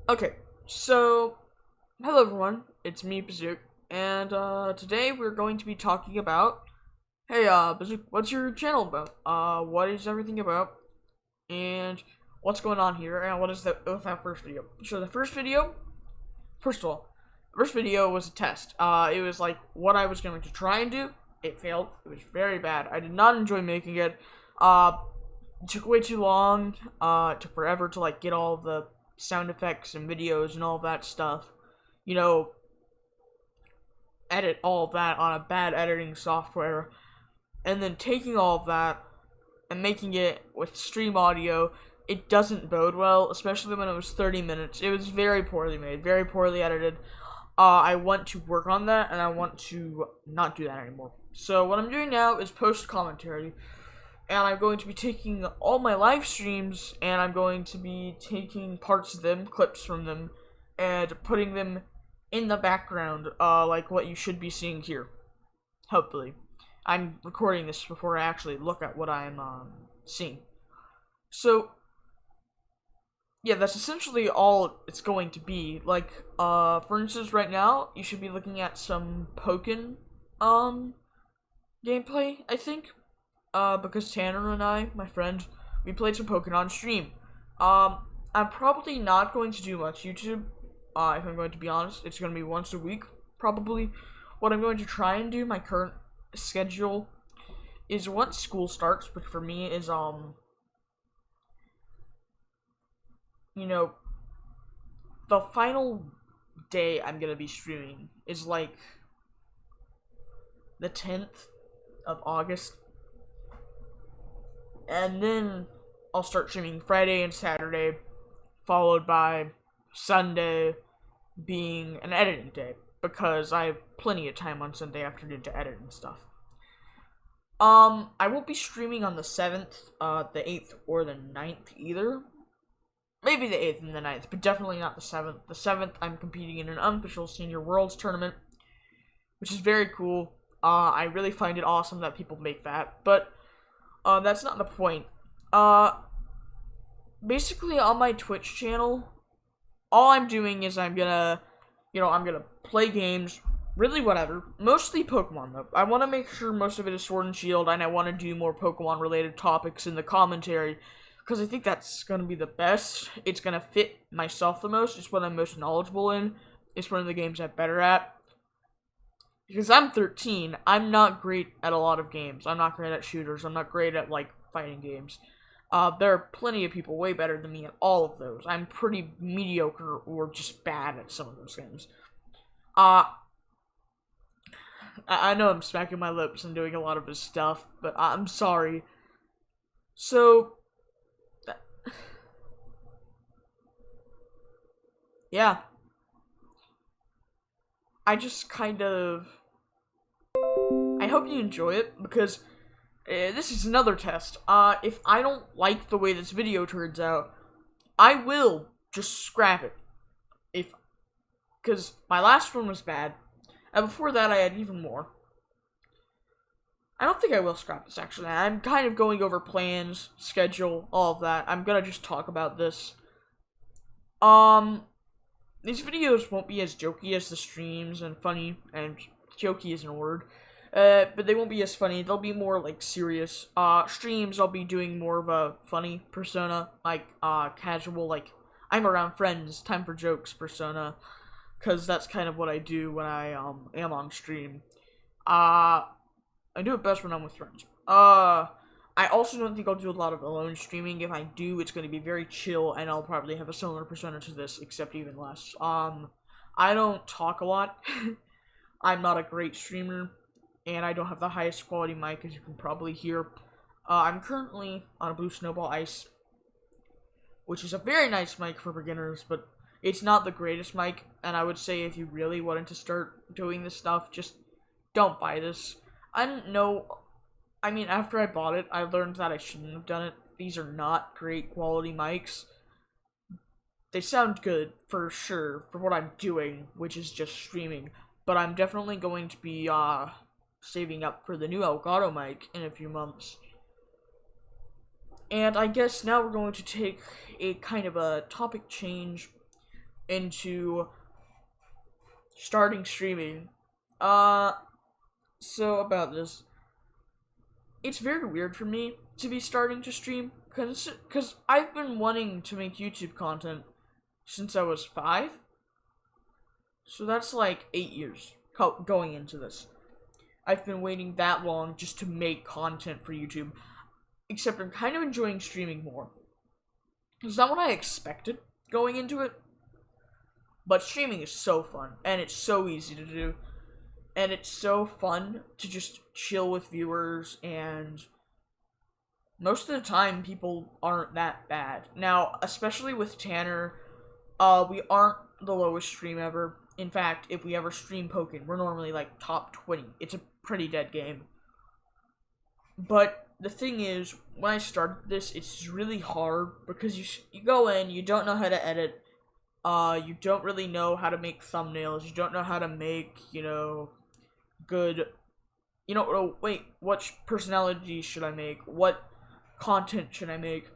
Okay, so hello everyone, it's me, Bazook, and today we're going to be talking about, hey, Bazook, what's your channel about? What is everything about, and what's going on here, and what is that first video? So the first video, first of all, the first video was a test. It was like what I was going to try and do. It failed. It was very bad. I did not enjoy making it. It took way too long. It took forever to like get all the sound effects and videos and all that stuff. You know, edit all of that on a bad editing software, and then taking all of that and making it with stream audio. It doesn't bode well, especially when it was 30 minutes. It was very poorly made, very poorly edited. I want to work on that, and I want to not do that anymore. So what I'm doing now is post commentary, and I'm going to be taking all my live streams, and I'm going to be taking parts of them, clips from them, and putting them in the background, like what you should be seeing here. Hopefully. I'm recording this before I actually look at what I'm seeing. So, yeah, that's essentially all it's going to be. Like, for instance, right now, you should be looking at some Pokken, gameplay, I think. Because Tanner and I, my friend, we played some Pokken on stream. I'm probably not going to do much YouTube, if I'm going to be honest. It's going to be once a week, probably. What I'm going to try and do, my current schedule, is once school starts, which for me is, you know, the final day I'm gonna be streaming is like the 10th of August. And then I'll start streaming Friday and Saturday, followed by Sunday being an editing day, because I have plenty of time on Sunday afternoon to edit and stuff. I won't be streaming on the 7th, the 8th, or the 9th either. Maybe the 8th and the 9th, but definitely not the 7th. The 7th, I'm competing in an unofficial Senior Worlds tournament, which is very cool. I really find it awesome that people make that, but that's not the point. Basically on my Twitch channel, all I'm doing is I'm gonna play games, really whatever, mostly Pokemon though. I want to make sure most of it is Sword and Shield, and I want to do more Pokemon related topics in the commentary, because I think that's gonna be the best. It's gonna fit myself the most. It's what I'm most knowledgeable in. It's one of the games I'm better at. Because I'm 13, I'm not great at a lot of games. I'm not great at shooters. I'm not great at, like, fighting games. There are plenty of people way better than me at all of those. I'm pretty mediocre or just bad at some of those games. I know I'm smacking my lips and doing a lot of this stuff, but I'm sorry. So, yeah. I just kind of... I hope you enjoy it, because this is another test. If I don't like the way this video turns out, I will just scrap it. Because my last one was bad, and before that I had even more. I don't think I will scrap this, actually. I'm kind of going over plans, schedule, all of that. I'm gonna just talk about this. These videos won't be as jokey as the streams and funny, and jokey isn't a word. But they won't be as funny. They'll be more, like, serious. Streams, I'll be doing more of a funny persona, like, casual, like, I'm around friends, time for jokes persona, because that's kind of what I do when I, am on stream. I do it best when I'm with friends. I also don't think I'll do a lot of alone streaming. If I do, it's going to be very chill, and I'll probably have a similar persona to this, except even less. I don't talk a lot. I'm not a great streamer, and I don't have the highest quality mic, as you can probably hear. I'm currently on a Blue Snowball Ice, which is a very nice mic for beginners, but it's not the greatest mic, and I would say if you really wanted to start doing this stuff, just don't buy this. I didn't know... I mean, after I bought it, I learned that I shouldn't have done it. These are not great quality mics. They sound good, for sure, for what I'm doing, which is just streaming. But I'm definitely going to be, saving up for the new Elgato mic in a few months. And I guess now we're going to take a kind of a topic change. into starting streaming. So about this, it's very weird for me to be starting to stream, cause I've been wanting to make YouTube content since I was 5. So that's like 8 years going into this. I've been waiting that long just to make content for YouTube. Except I'm kind of enjoying streaming more. It's not what I expected going into it. But streaming is so fun. And it's so easy to do. And it's so fun to just chill with viewers. And most of the time, people aren't that bad. Now, especially with Tanner, we aren't the lowest stream ever. In fact, if we ever stream Pokken, we're normally like top 20. It's a pretty dead game. But the thing is, when I started this, it's really hard because you go in, you don't know how to edit, you don't really know how to make thumbnails, you don't know how to make, good, what personality should I make, what content should I make,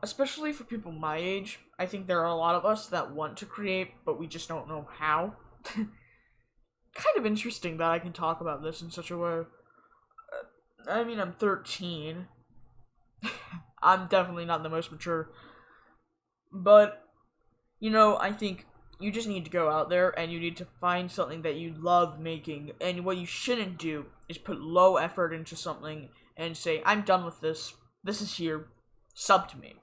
especially for people my age. I think there are a lot of us that want to create, but we just don't know how. Kind of interesting that I can talk about this in such a way. I mean, I'm 13. I'm definitely not the most mature. But, I think you just need to go out there and you need to find something that you love making. And what you shouldn't do is put low effort into something and say, I'm done with this. This is here. Sub to me.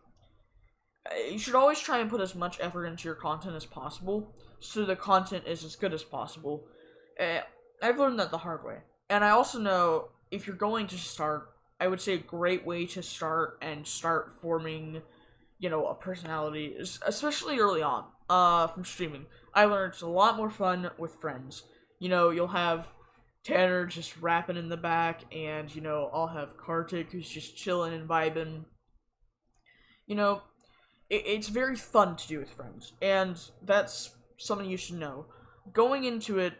You should always try and put as much effort into your content as possible so the content is as good as possible. I've learned that the hard way. And I also know if you're going to start, I would say a great way to start forming, a personality is, especially early on, from streaming. I learned it's a lot more fun with friends. You'll have Tanner just rapping in the back, and, I'll have Kartik who's just chilling and vibing. It's very fun to do with friends, and that's something you should know. Going into it,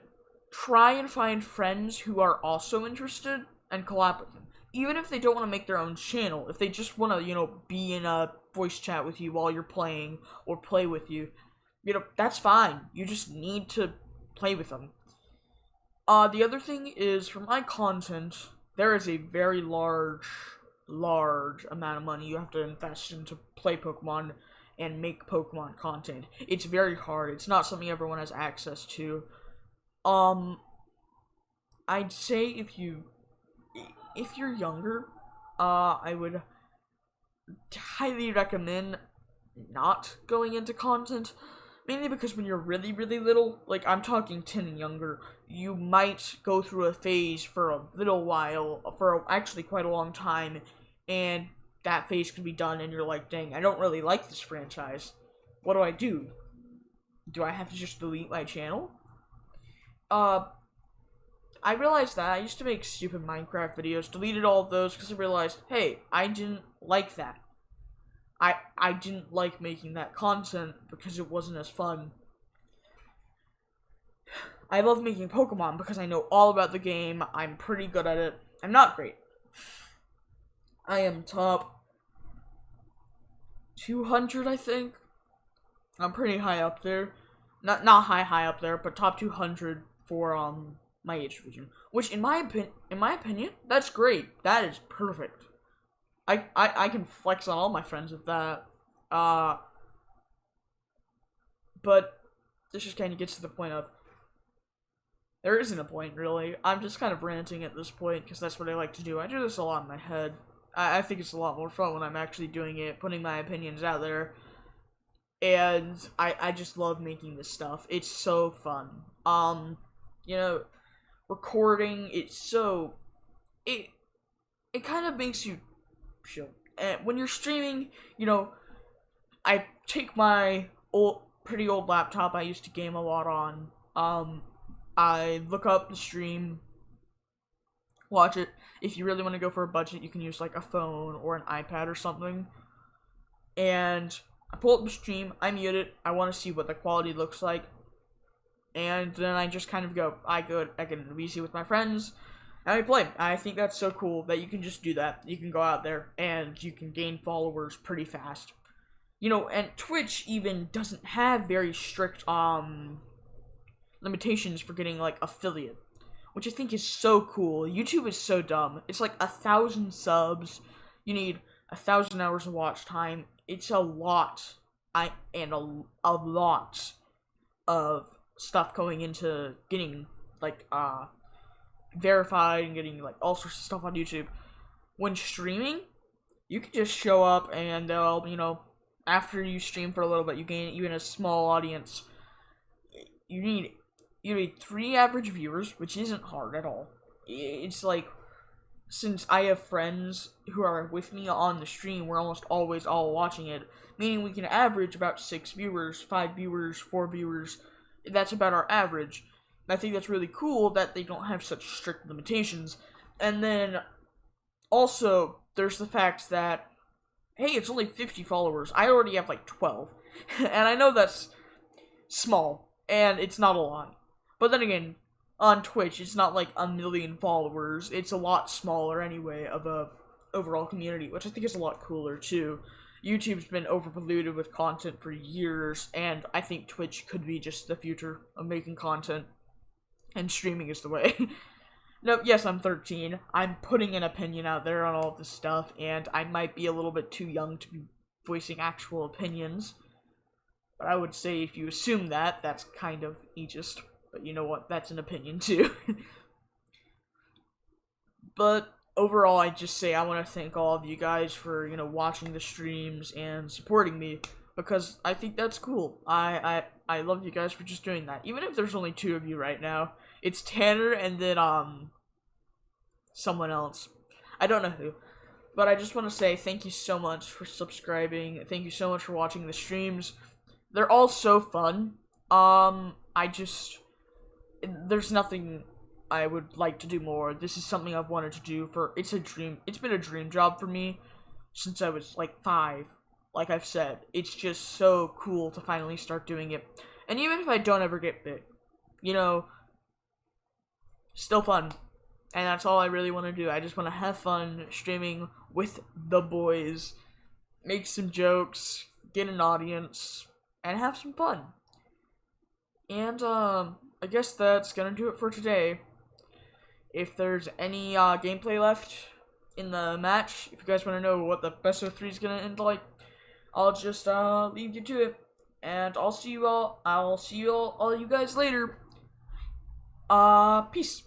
try and find friends who are also interested and collab with them. Even if they don't want to make their own channel, if they just want to, be in a voice chat with you while you're playing or play with you, that's fine. You just need to play with them. The other thing is, for my content, there is a very large amount of money you have to invest into play Pokemon and make Pokemon content. It's very hard. It's not something everyone has access to. I'd say if you're younger, I would highly recommend not going into content, mainly because when you're really, really little, like I'm talking 10 and younger, you might go through a phase for a little while, actually quite a long time, and that phase can be done and you're like, dang, I don't really like this franchise. What do? Do I have to just delete my channel? I realized that I used to make stupid Minecraft videos, deleted all of those because I realized, hey, I didn't like that. I didn't like making that content because it wasn't as fun. I love making Pokemon because I know all about the game. I'm pretty good at it. I'm not great. I am top 200, I think. I'm pretty high up there. Not high up there, but top 200 for my age division. Which in my opinion, that's great. That is perfect. I can flex on all my friends with that. But this just kind of gets to the point of there isn't a point, really. I'm just kind of ranting at this point because that's what I like to do. I do this a lot in my head. I think it's a lot more fun when I'm actually doing it, putting my opinions out there. And I just love making this stuff. It's so fun. Recording, it kind of makes you chill. And when you're streaming, I take my pretty old laptop I used to game a lot on. I look up the stream, watch it. If you really want to go for a budget, you can use like a phone or an iPad or something. And I pull up the stream, I mute it, I want to see what the quality looks like. And then I just kind of go, I get in a VC with my friends, and I play. I think that's so cool that you can just do that. You can go out there, and you can gain followers pretty fast. You know, and Twitch even doesn't have very strict limitations for getting like affiliate, which I think is so cool. YouTube is so dumb. It's like 1,000 subs. You need 1,000 hours of watch time. It's a lot. A lot of stuff going into getting like verified and getting like all sorts of stuff on YouTube. When streaming, you can just show up and after you stream for a little bit, you gain even a small audience. You need 3 average viewers, which isn't hard at all. It's like, since I have friends who are with me on the stream, we're almost always all watching it, meaning we can average about 6 viewers, 5 viewers, 4 viewers. That's about our average. And I think that's really cool that they don't have such strict limitations. And then, also, there's the fact that, hey, it's only 50 followers. I already have like 12. And I know that's small, and it's not a lot. But then again, on Twitch, it's not like 1 million followers. It's a lot smaller anyway of a overall community, which I think is a lot cooler too. YouTube's been overpolluted with content for years, and I think Twitch could be just the future of making content, and streaming is the way. No, yes, I'm 13. I'm putting an opinion out there on all this stuff, and I might be a little bit too young to be voicing actual opinions. But I would say if you assume that, that's kind of ageist. But you know what? That's an opinion too. But overall, I just say I want to thank all of you guys for, watching the streams and supporting me, because I think that's cool. I love you guys for just doing that. Even if there's only 2 of you right now. It's Tanner and then, someone else. I don't know who. But I just want to say thank you so much for subscribing. Thank you so much for watching the streams. They're all so fun. There's nothing I would like to do more. This is something I've wanted to do it's been a dream job for me since I was like 5. Like I've said, it's just so cool to finally start doing it. And even if I don't ever get big, still fun. And that's all I really want to do. I just want to have fun streaming with the boys, make some jokes, get an audience, and have some fun. And, I guess that's gonna do it for today. If there's any, gameplay left in the match, if you guys want to know what the best of 3 is gonna end like, I'll just, leave you to it. And I'll see you all you guys later. Peace.